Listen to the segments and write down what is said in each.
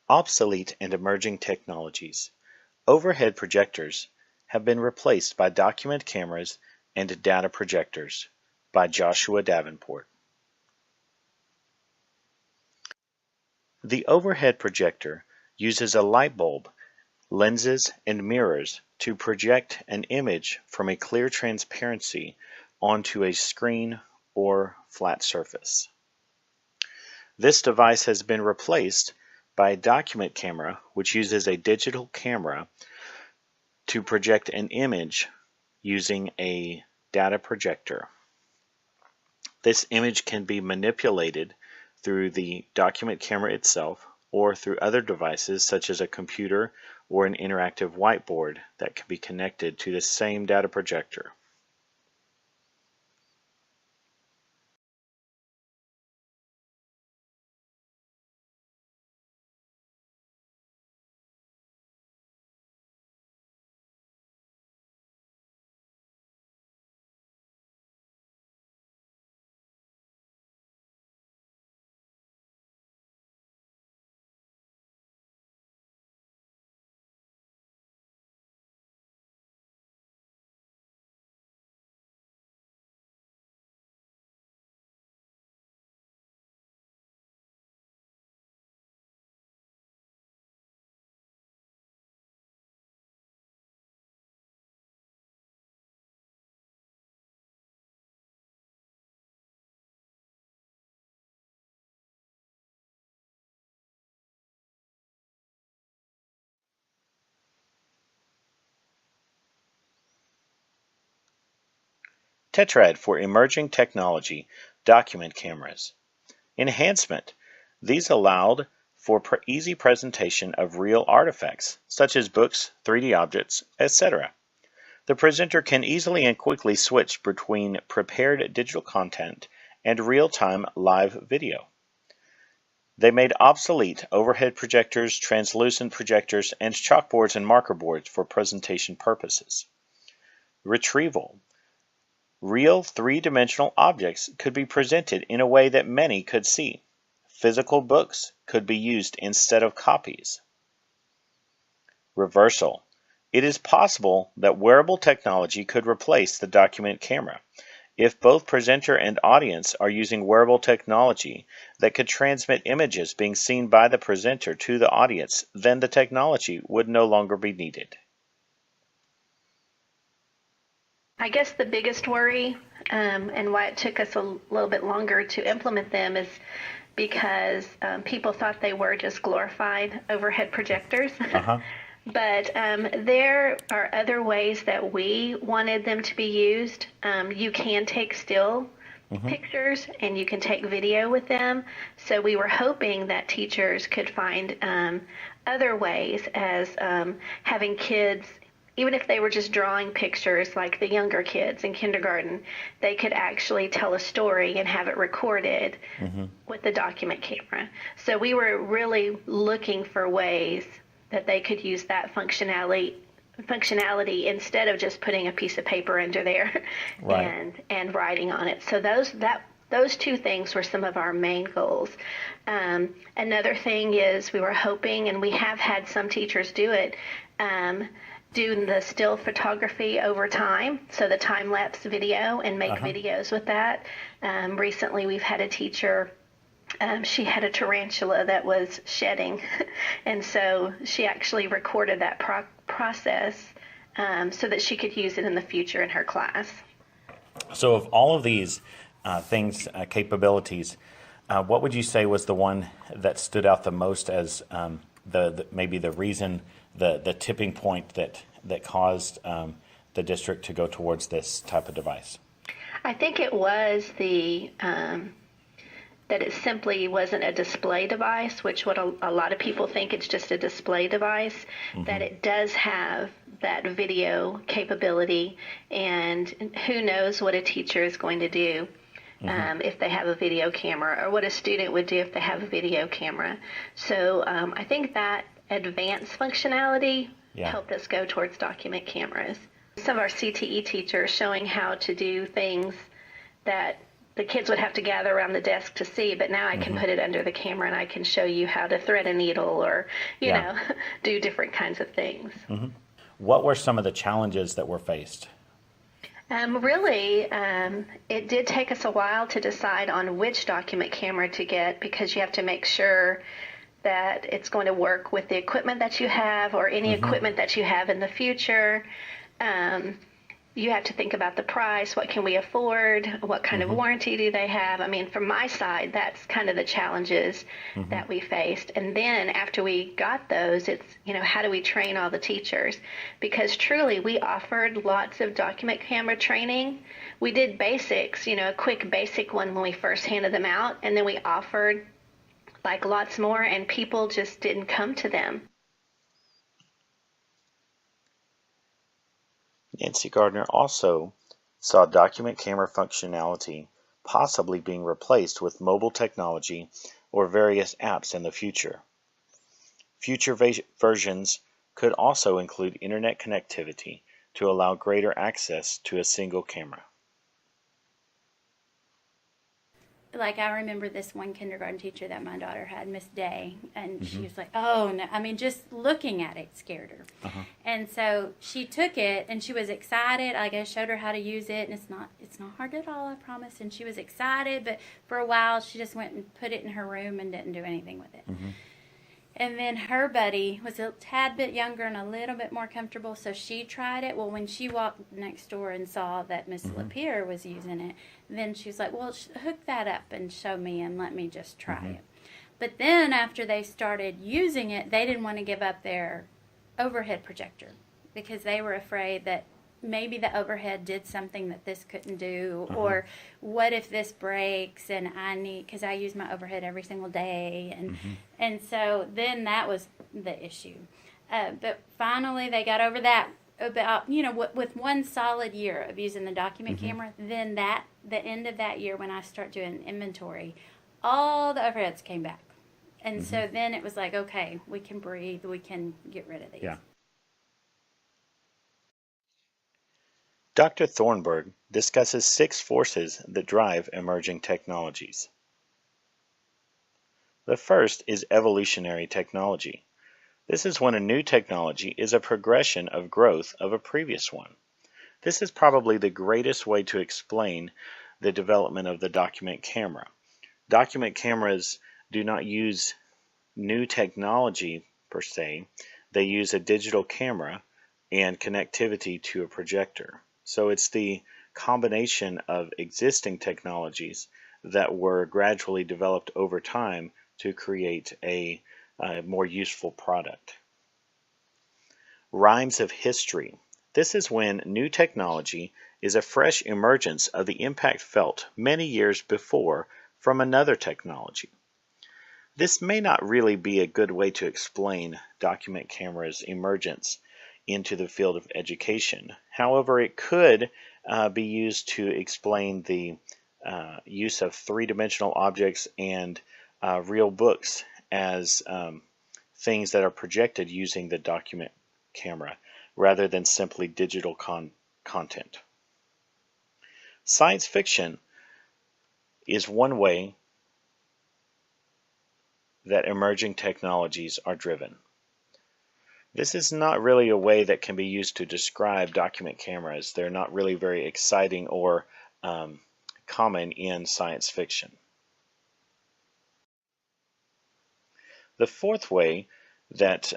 Obsolete and emerging technologies. Overhead projectors have been replaced by document cameras and data projectors. By Joshua Davenport. The overhead projector uses a light bulb, lenses, and mirrors to project an image from a clear transparency onto a screen or flat surface. This device has been replaced by a document camera, which uses a digital camera to project an image using a data projector. This image can be manipulated through the document camera itself or through other devices such as a computer or an interactive whiteboard that can be connected to the same data projector. Tetrad for emerging technology document cameras. Enhancement. These allowed for easy presentation of real artifacts, such as books, 3D objects, etc. The presenter can easily and quickly switch between prepared digital content and real-time live video. They made obsolete overhead projectors, translucent projectors, and chalkboards and marker boards for presentation purposes. Retrieval. Real three-dimensional objects could be presented in a way that many could see. Physical books could be used instead of copies. Reversal. It is possible that wearable technology could replace the document camera. If both presenter and audience are using wearable technology that could transmit images being seen by the presenter to the audience, then the technology would no longer be needed. I guess the biggest worry and why it took us a little bit longer to implement them is because people thought they were just glorified overhead projectors. But there are other ways that we wanted them to be used. You can take still pictures and you can take video with them. So we were hoping that teachers could find other ways as having kids, even if they were just drawing pictures like the younger kids in kindergarten, they could actually tell a story and have it recorded with the document camera. So we were really looking for ways that they could use that functionality instead of just putting a piece of paper under there and writing on it. So those two things were some of our main goals. Another thing is we were hoping, and we have had some teachers do it, do the still photography over time, so the time-lapse video, and make videos with that. Recently we've had a teacher, she had a tarantula that was shedding, and so she actually recorded that process so that she could use it in the future in her class. So of all of these capabilities, what would you say was the one that stood out the most as maybe the reason, the tipping point that caused the district to go towards this type of device? I think it was that it simply wasn't a display device, which what a lot of people think it's just a display device, that it does have that video capability, and who knows what a teacher is going to do if they have a video camera, or what a student would do if they have a video camera. So I think that advanced functionality helped us go towards document cameras. Some of our CTE teachers showing how to do things that the kids would have to gather around the desk to see, but now I can put it under the camera and I can show you how to thread a needle or, you know, do different kinds of things. What were some of the challenges that were faced? Really, it did take us a while to decide on which document camera to get, because you have to make sure that it's going to work with the equipment that you have or any equipment that you have in the future. You have to think about the price. What can we afford? What kind of warranty do they have? I mean, from my side, that's kind of the challenges that we faced. And then after we got those, it's, you know, how do we train all the teachers? Because truly, we offered lots of document camera training. We did basics, you know, a quick basic one when we first handed them out. And then we offered like lots more, and people just didn't come to them. Nancy Gardner also saw document camera functionality possibly being replaced with mobile technology or various apps in the future. Future versions could also include internet connectivity to allow greater access to a single camera. Like, I remember this one kindergarten teacher that my daughter had, Miss Day, and she was like, oh, no. I mean, just looking at it scared her. And so she took it, and she was excited. I showed her how to use it, and it's not hard at all, I promise. And she was excited, but for a while, she just went and put it in her room and didn't do anything with it. And then her buddy was a tad bit younger and a little bit more comfortable, so she tried it. Well, when she walked next door and saw that Miss Lapierre was using it, then she was like, well, hook that up and show me and let me just try it. But then after they started using it, they didn't want to give up their overhead projector because they were afraid that maybe the overhead did something that this couldn't do, or what if this breaks and I need, because I use my overhead every single day, and so then that was the issue. But finally they got over that about, you know, with one solid year of using the document camera. Then the end of that year, when I start doing inventory, all the overheads came back, and so then it was like, okay, we can breathe, we can get rid of these. Dr. Thornburg discusses 6 forces that drive emerging technologies. The first is evolutionary technology. This is when a new technology is a progression of growth of a previous one. This is probably the greatest way to explain the development of the document camera. Document cameras do not use new technology per se. They use a digital camera and connectivity to a projector. So it's the combination of existing technologies that were gradually developed over time to create a more useful product. Rhymes of history. This is when new technology is a fresh emergence of the impact felt many years before from another technology. This may not really be a good way to explain document cameras' emergence into the field of education. However, it could be used to explain the use of three-dimensional objects and real books as things that are projected using the document camera rather than simply digital content. Science fiction is one way that emerging technologies are driven. This is not really a way that can be used to describe document cameras. They're not really very exciting or common in science fiction. The fourth way that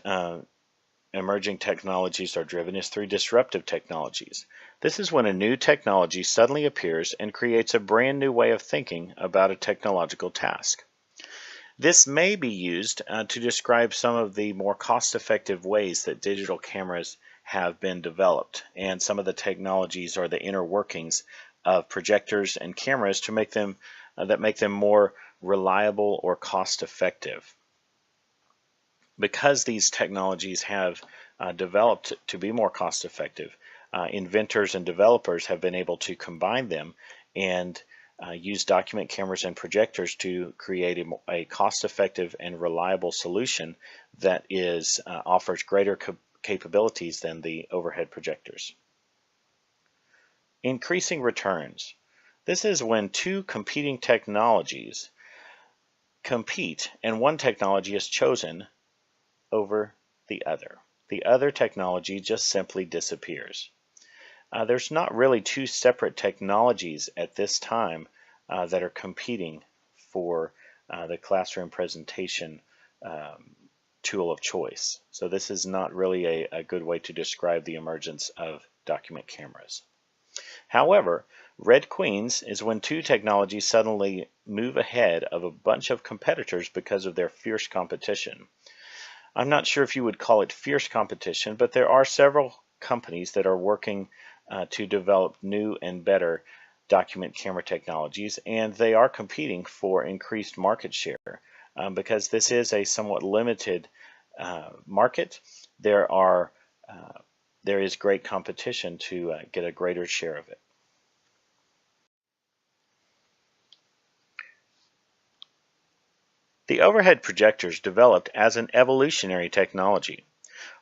emerging technologies are driven is through disruptive technologies. This is when a new technology suddenly appears and creates a brand new way of thinking about a technological task. This may be used to describe some of the more cost-effective ways that digital cameras have been developed, and some of the technologies or the inner workings of projectors and cameras to make them more reliable or cost-effective. Because these technologies have developed to be more cost-effective, inventors and developers have been able to combine them and use document cameras and projectors to create a cost-effective and reliable solution that offers greater capabilities than the overhead projectors. Increasing returns. This is when two competing technologies compete and one technology is chosen over the other. The other technology just simply disappears. There's not really two separate technologies at this time that are competing for the classroom presentation tool of choice. So this is not really a good way to describe the emergence of document cameras. However, Red Queens is when two technologies suddenly move ahead of a bunch of competitors because of their fierce competition. I'm not sure if you would call it fierce competition, but there are several companies that are working to develop new and better document camera technologies, and they are competing for increased market share. Because this is a somewhat limited market, there is great competition to get a greater share of it. The overhead projectors developed as an evolutionary technology.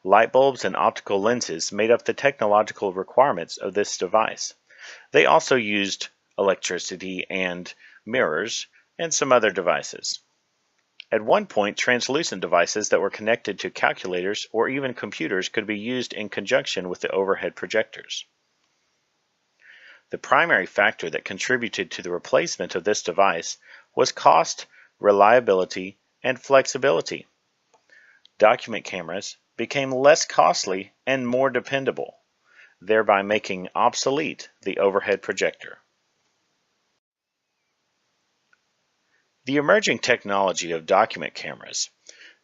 Light bulbs and optical lenses made up the technological requirements of this device. They also used electricity and mirrors and some other devices. At one point, translucent devices that were connected to calculators or even computers could be used in conjunction with the overhead projectors. The primary factor that contributed to the replacement of this device was cost, reliability, and flexibility. Document cameras became less costly and more dependable, thereby making obsolete the overhead projector. The emerging technology of document cameras.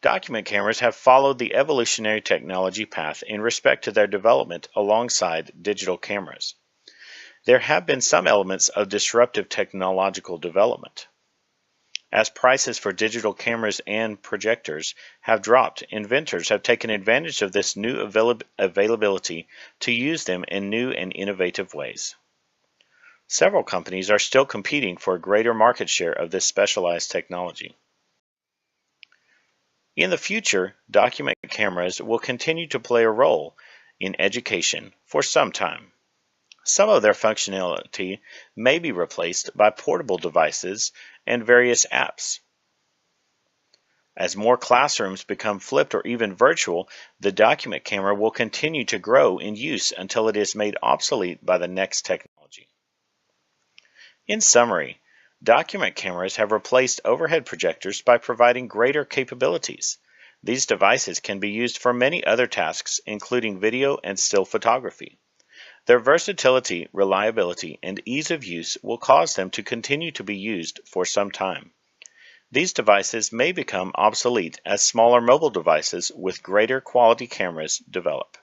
Document cameras have followed the evolutionary technology path in respect to their development alongside digital cameras. There have been some elements of disruptive technological development. As prices for digital cameras and projectors have dropped, inventors have taken advantage of this new availability to use them in new and innovative ways. Several companies are still competing for a greater market share of this specialized technology. In the future, document cameras will continue to play a role in education for some time. Some of their functionality may be replaced by portable devices and various apps. As more classrooms become flipped or even virtual, the document camera will continue to grow in use until it is made obsolete by the next technology. In summary, document cameras have replaced overhead projectors by providing greater capabilities. These devices can be used for many other tasks, including video and still photography. Their versatility, reliability, and ease of use will cause them to continue to be used for some time. These devices may become obsolete as smaller mobile devices with greater quality cameras develop.